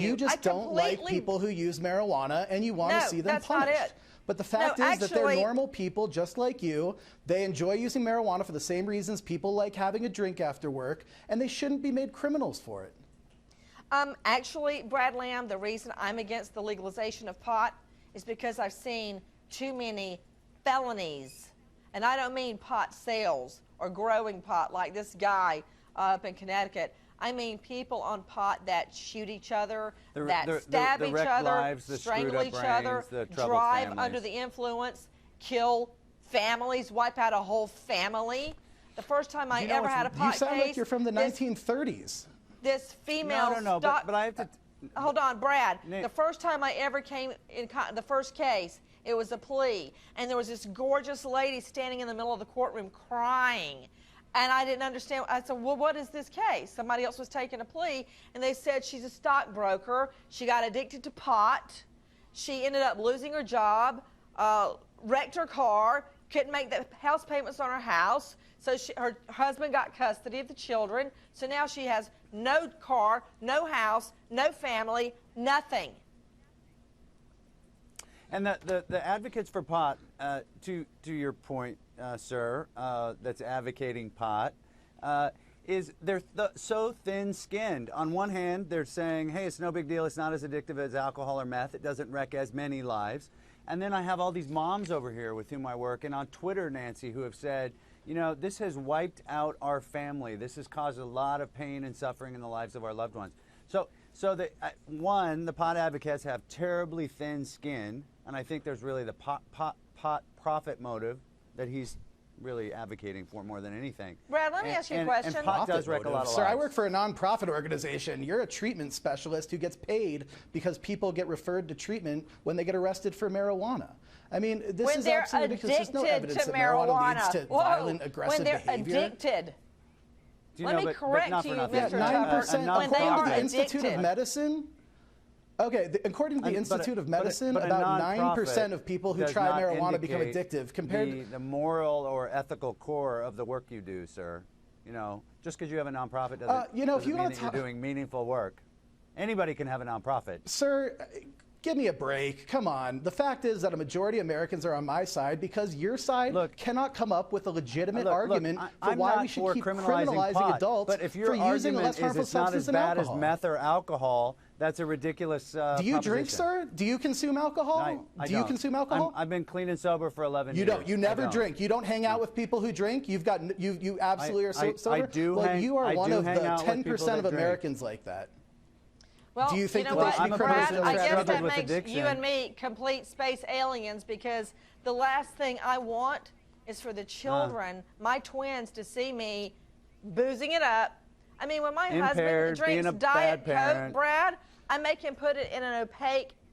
You just don't like people who use marijuana, and you want to see them punished. Not it. But the fact is that they're normal people just like you. They enjoy using marijuana for the same reasons people like having a drink after work, and they shouldn't be made criminals for it. Actually, Brad Lamb, the reason I'm against the legalization of pot is because I've seen too many felonies. And I don't mean pot sales or growing pot like this guy up in Connecticut. I mean people on pot that shoot each other, that stab each other, strangle each other, drive under the influence, kill families, wipe out a whole family. The first time I ever had a pot case... You sound like you're from the 1930s. This female... No, but I have to... Hold on, Brad. The first time I ever came in the first case, it was a plea. And there was this gorgeous lady standing in the middle of the courtroom crying. And I didn't understand. I said, well, what is this case? Somebody else was taking a plea, and they said she's a stockbroker. She got addicted to pot. She ended up losing her job, wrecked her car, couldn't make the house payments on her house. So her husband got custody of the children. So now she has no car, no house, no family, nothing. And the advocates for pot, to your point, sir, that's advocating pot, is they're so thin-skinned. On one hand, they're saying, hey, it's no big deal. It's not as addictive as alcohol or meth. It doesn't wreck as many lives. And then I have all these moms over here with whom I work, and on Twitter, Nancy, who have said, you know, this has wiped out our family. This has caused a lot of pain and suffering in the lives of our loved ones. So the pot advocates have terribly thin skin, and I think there's really the pot profit motive that he's really advocating for more than anything. Brad, let me ask you a question. And pot does wreck a lot of lives. Sir, I work for a nonprofit organization. You're a treatment specialist who gets paid because people get referred to treatment when they get arrested for marijuana. I mean, this is absolutely ridiculous. There's no evidence that marijuana leads to violent, aggressive behavior. When they're addicted. Let me correct you, Mr. 9%, when they are according to the addicted. Institute of Medicine. Okay, according to the Institute of Medicine, about 9% of people who try marijuana become addictive. Compared the moral or ethical core of the work you do, sir. You know, just because you have a nonprofit doesn't mean that you're doing meaningful work. Anybody can have a nonprofit. Sir, give me a break. Come on. The fact is that a majority of Americans are on my side because your side cannot come up with a legitimate argument for why we should keep criminalizing adults for using a less harmful substance than alcohol. But if your argument is it's not as bad as meth or alcohol, that's a ridiculous Do you drink, sir? Do you consume alcohol? Do you consume alcohol? I've been clean and sober for 11 years. You don't. You never drink. You don't hang out with people who drink. You absolutely are sober. I do. Well, you are one of the 10% of Americans like that. Well, do you think you know what, Brad, I guess that makes addiction. you and me complete space aliens, because the last thing I want is for the children, my twins, to see me boozing it up. I mean, when my husband drinks Diet Coke, Brad, I make him put it in an opaque